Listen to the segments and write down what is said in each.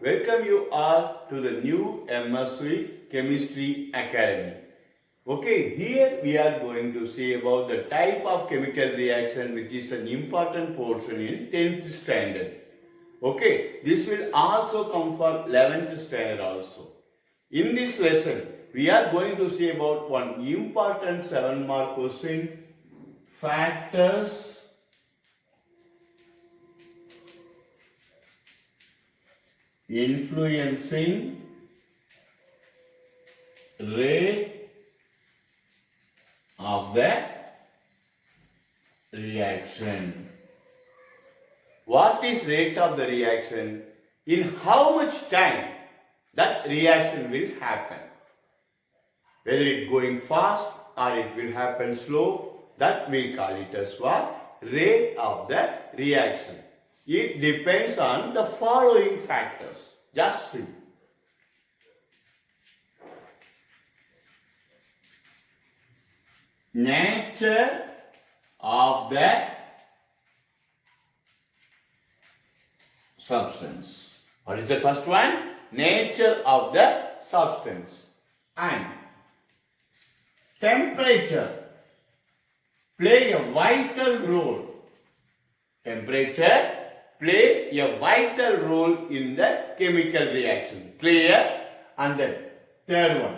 welcome you all to the new MSV Chemistry Academy. Okay, here we are going to see about the type of chemical reaction which is an important portion in 10th standard. Okay, this will also come for 11th standard also. In this lesson, we are going to see about one important 7-mark question, factors influencing rate of the reaction. What is rate of the reaction? In how much time that reaction will happen? Whether it going fast or it will happen slow, that we call it as what? Rate of the reaction. It depends on the following factors. Just see. Nature of the substance. What is the first one? Nature of the substance. And temperature play a vital role. Temperature play a vital role in the chemical reaction. Clear? And the third one.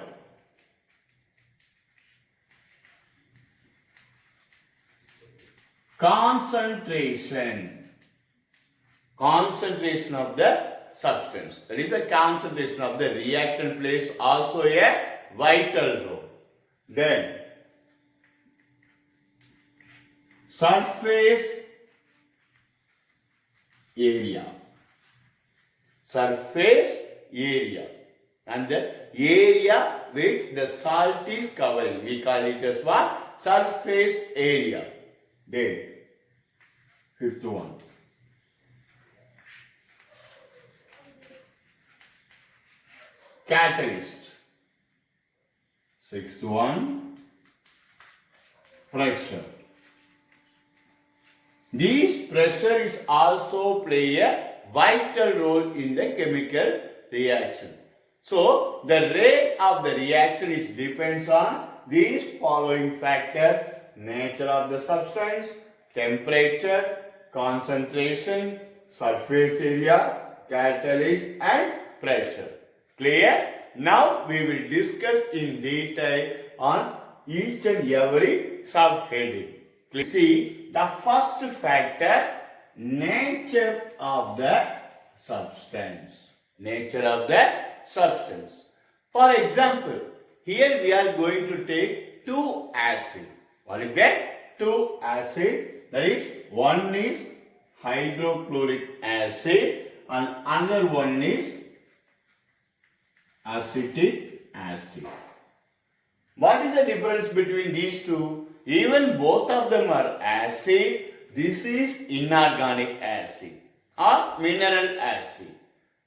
Concentration. Concentration of the substance. That is the concentration of the reactant plays also a vital role. Then surface area. Surface area. And the area which the salt is covering. We call it as what? Surface area. Then, fifth one. Catalyst. Sixth one. Pressure. This pressure is also play a vital role in the chemical reaction. So, the rate of the reaction is depends on these following factors: nature of the substance, temperature, concentration, surface area, catalyst and pressure. Clear? Now, we will discuss in detail on each and every subheading. See, the first factor, nature of the substance. Nature of the substance. For example, here we are going to take two acid. What is that? Two acid. That is, one is hydrochloric acid and another one is acetic acid. What is the difference between these two? Even both of them are acid. This is inorganic acid or mineral acid.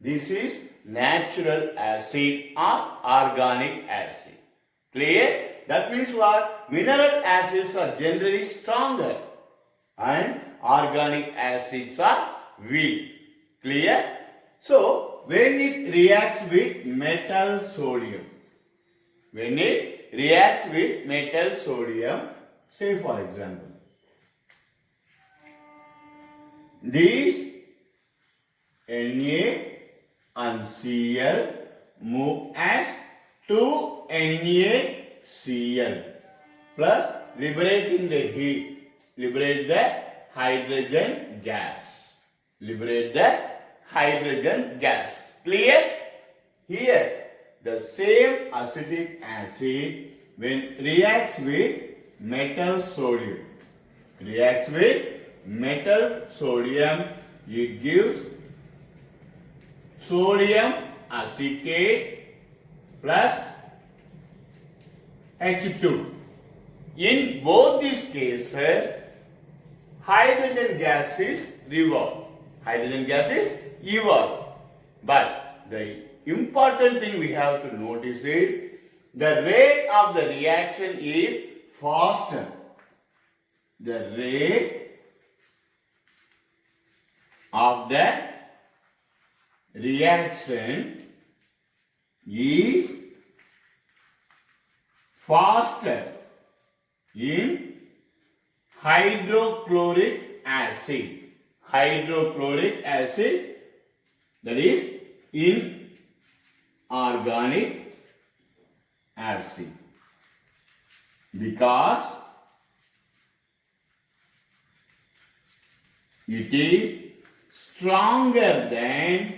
This is natural acid or organic acid. Clear? That means what? Mineral acids are generally stronger and organic acids are weak. Clear? So, when it reacts with metal sodium, say for example, these Na and Cl move as 2NaCl plus liberating the heat, liberate the hydrogen gas. Clear? Here, the same acetic acid when reacts with metal sodium, it gives sodium acetate plus H2. In both these cases, hydrogen gas is evolved. But the important thing we have to notice is the rate of the reaction is faster. The rate of the reaction is faster in hydrochloric acid. Hydrochloric acid, that is inorganic acid, because it is stronger than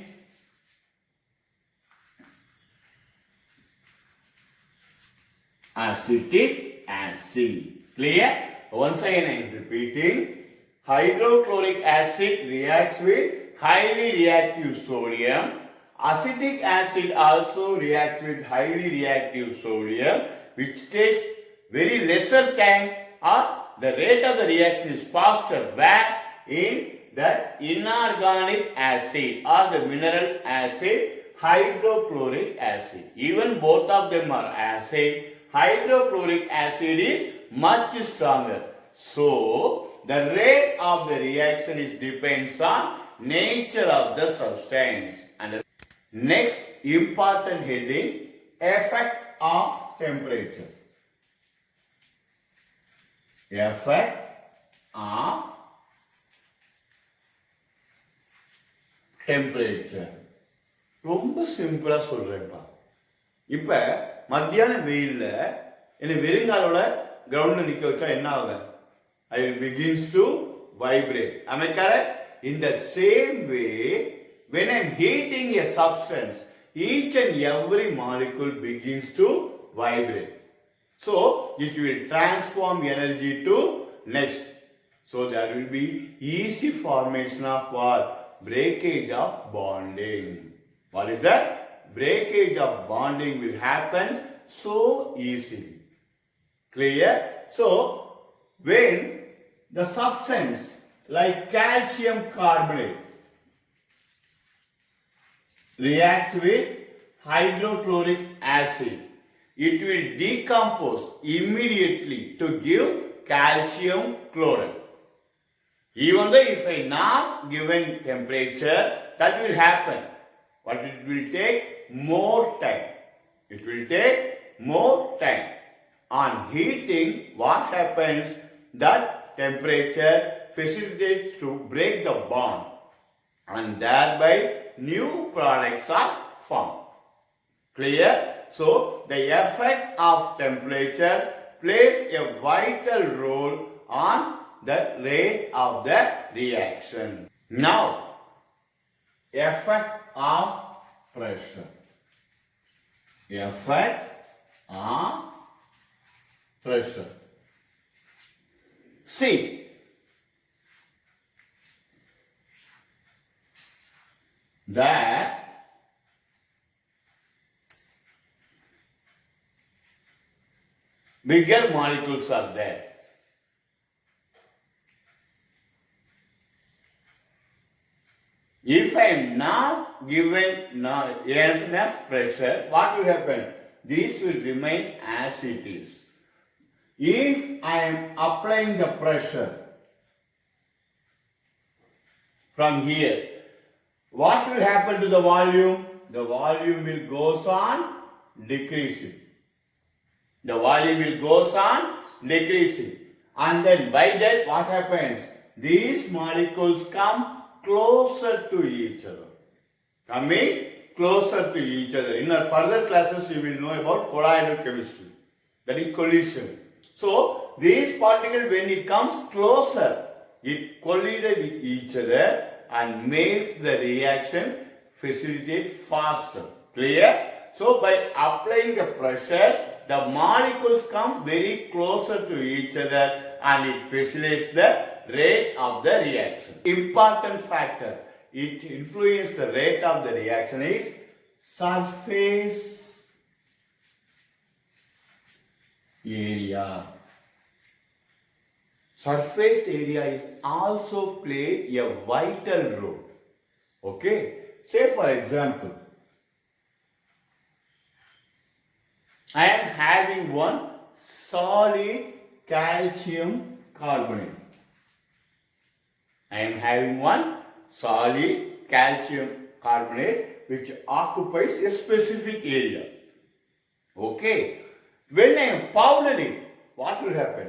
acetic acid. Clear? Once again I am repeating. Hydrochloric acid reacts with highly reactive sodium. Acetic acid also reacts with highly reactive sodium, which takes very lesser time, or the rate of the reaction is faster where in the inorganic acid or the mineral acid, hydrochloric acid. Even both of them are acid. Hydrochloric acid is much stronger. So, the rate of the reaction depends on nature of the substance. And the next important heading, effect of temperature. Effect of temperature. ரொம்ப சிம்பிளா சொல்றேன்ப்பா. இப்ப மத்தியான வெயில்ல என்ன வெறுங்காலோட கிரவுண்ட்ல நிக்க வச்சா என்ன ஆகும்? I will begins to vibrate. Am I correct? In the same way, when I am heating a substance, each and every molecule begins to vibrate. So, it will transform energy to next. So, there will be easy formation of what? Breakage of bonding. What is that? Breakage of bonding will happen so easily. Clear? So, when the substance like calcium carbonate reacts with hydrochloric acid, it will decompose immediately to give calcium chloride. Even though if I not given temperature, that will happen. But it will take more time. It will take more time. On heating, what happens? That temperature facilitates to break the bond, and thereby new products are formed. Clear? So, the effect of temperature plays a vital role on the rate of the reaction. Now, effect of pressure. Effect of pressure. See, that bigger molecules are there. If I am not given enough pressure, what will happen? These will remain as it is. If I am applying the pressure from here, what will happen to the volume? The volume will goes on decreasing. The volume will goes on decreasing. And then by that what happens? These molecules come closer to each other. Coming closer to each other. In our further classes you will know about colloidal chemistry. That is collision. So, these particles when it comes closer, it collided with each other and make the reaction facilitate faster. Clear? So, by applying the pressure, the molecules come very closer to each other and it facilitates the rate of the reaction. Important factor, it influences the rate of the reaction is surface area. Surface area is also play a vital role. Okay? Say for example, I am having one solid calcium carbonate. I am having one solid calcium carbonate which occupies a specific area. Okay. When I powder it, what will happen?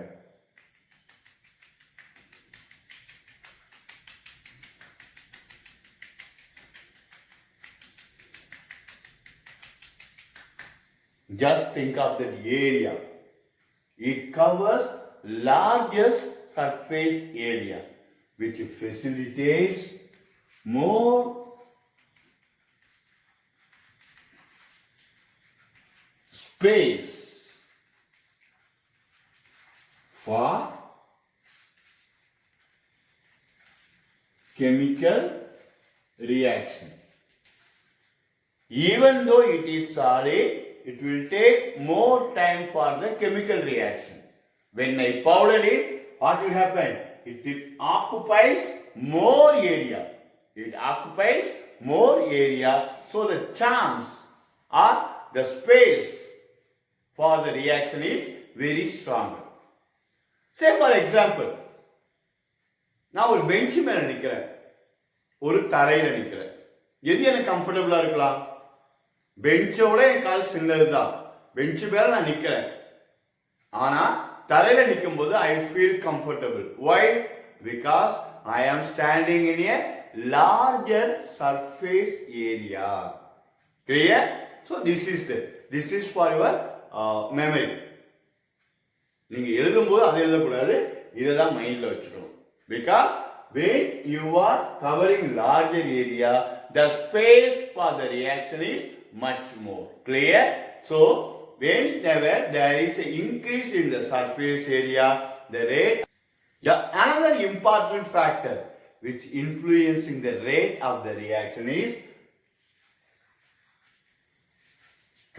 Just think of that area. It covers largest surface area which facilitates more space for chemical reaction. Even though it is solid, it will take more time for the chemical reaction. When I powder it, what will happen? It occupies more area. It occupies more area, so the chance or the space for the reaction is very strong. Say for example, நான் ஒரு bench மேல நிக்கிறேன், ஒரு தரையில நிக்கிறேன். எது எனக்கு கம்ஃபர்டபுளா இருக்கலாம்? பெஞ்சோட என் கால் சின்னதுதான். பெஞ்ச் மேல நான் நிக்கிறேன். ஆனா தரையில நிக்கும்போது I feel comfortable. Why? Because I am standing in a larger surface area. Clear? So this is for your memory. நீங்க எழுதும்போது அதை எழுதக்கூடாது, இதை தான் மைண்ட்ல வச்சுக்கணும். Because when you are covering larger area, the space for the reaction is much more. Clear? So whenever there is an increase in the surface area, the rate. Another important factor which influencing the rate of the reaction is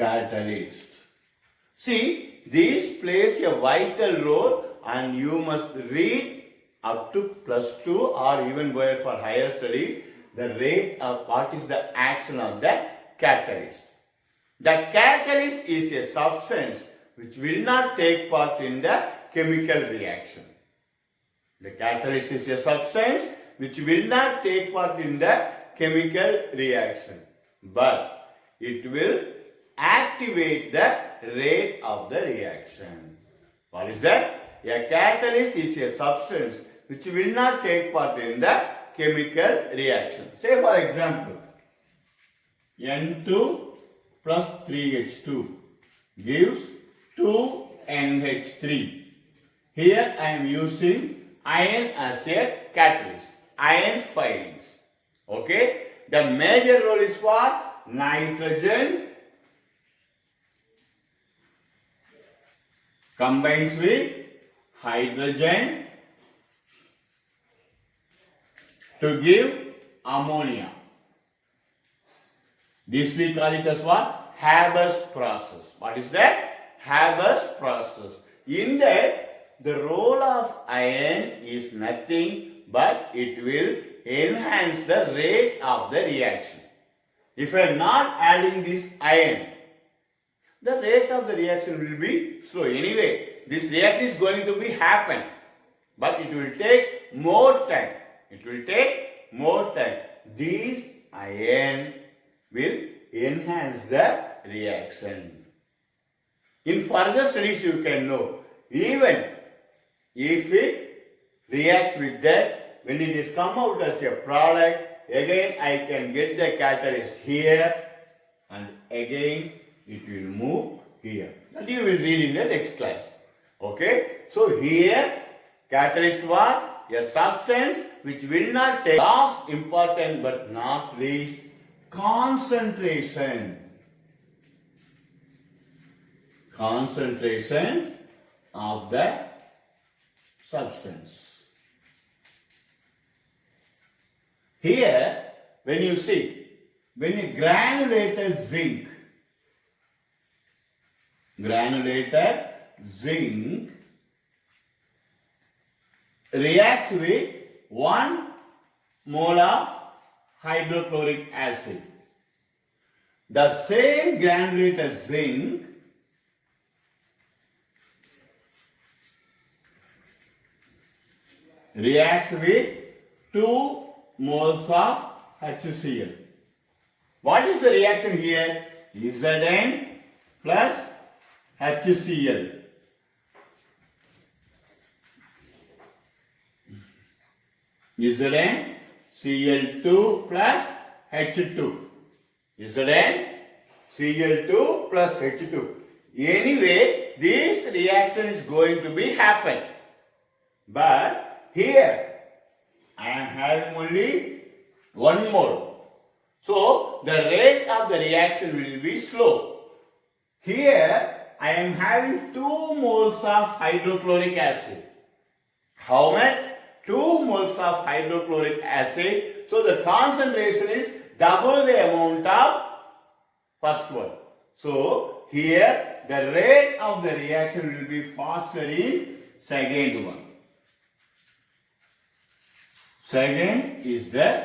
catalyst. See, this plays a vital role, and you must read up to +2 or even go for higher studies the rate of what is the action of the catalyst. The catalyst is a substance which will not take part in the chemical reaction. The catalyst is a substance which will not take part in the chemical reaction, but it will activate the rate of the reaction. What is that? A catalyst is a substance which will not take part in the chemical reaction. Say for example, N2 plus 3H2 gives 2NH3. Here I am using iron as a catalyst, iron filings. Okay, the major role is for nitrogen combines with hydrogen to give ammonia. This we call it as what? Haber's process. What is that? Haber's process. In that, the role of iron is nothing but it will enhance the rate of the reaction. If I am not adding this iron, the rate of the reaction will be slow. Anyway, this reaction is going to be happen, but it will take more time. It will take more time. This iron will enhance the reaction. In further studies, you can know, even if it reacts with that, when it is come out as a product, again I can get the catalyst here, and again it will move here. That you will read in the next class. Okay? So here, catalyst what? A substance which will not take. Last important but not least, concentration. Concentration of the substance. Here, when you see, when a granulated zinc reacts with 1 mole of hydrochloric acid, the same granulated zinc reacts with 2 moles of HCl. What is the reaction here? Zn plus HCl. Zn Cl2 plus H2. Zn Cl2 plus H2. Anyway, this reaction is going to be happen. But here I am having only one mole. So the rate of the reaction will be slow. Here I am having 2 moles of hydrochloric acid. How much? 2 moles of hydrochloric acid. So the concentration is double the amount of first one. So here the rate of the reaction will be faster in second one. Second is the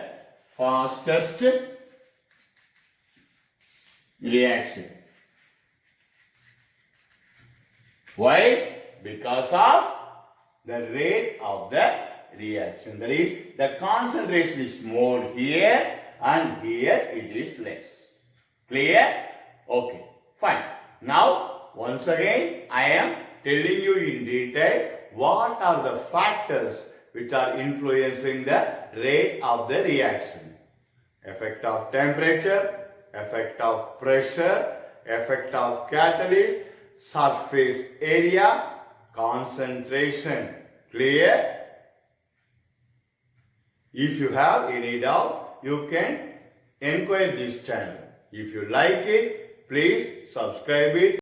fastest reaction. Why? Because of the rate of the reaction. That is, the concentration is more here and here it is less. Clear? Okay, fine. Now, once again, I am telling you in detail what are the factors which are influencing the rate of the reaction. Effect of temperature, effect of pressure, effect of catalyst, surface area, concentration. Clear? If you have any doubt, you can inquire this channel. If you like it, please subscribe it.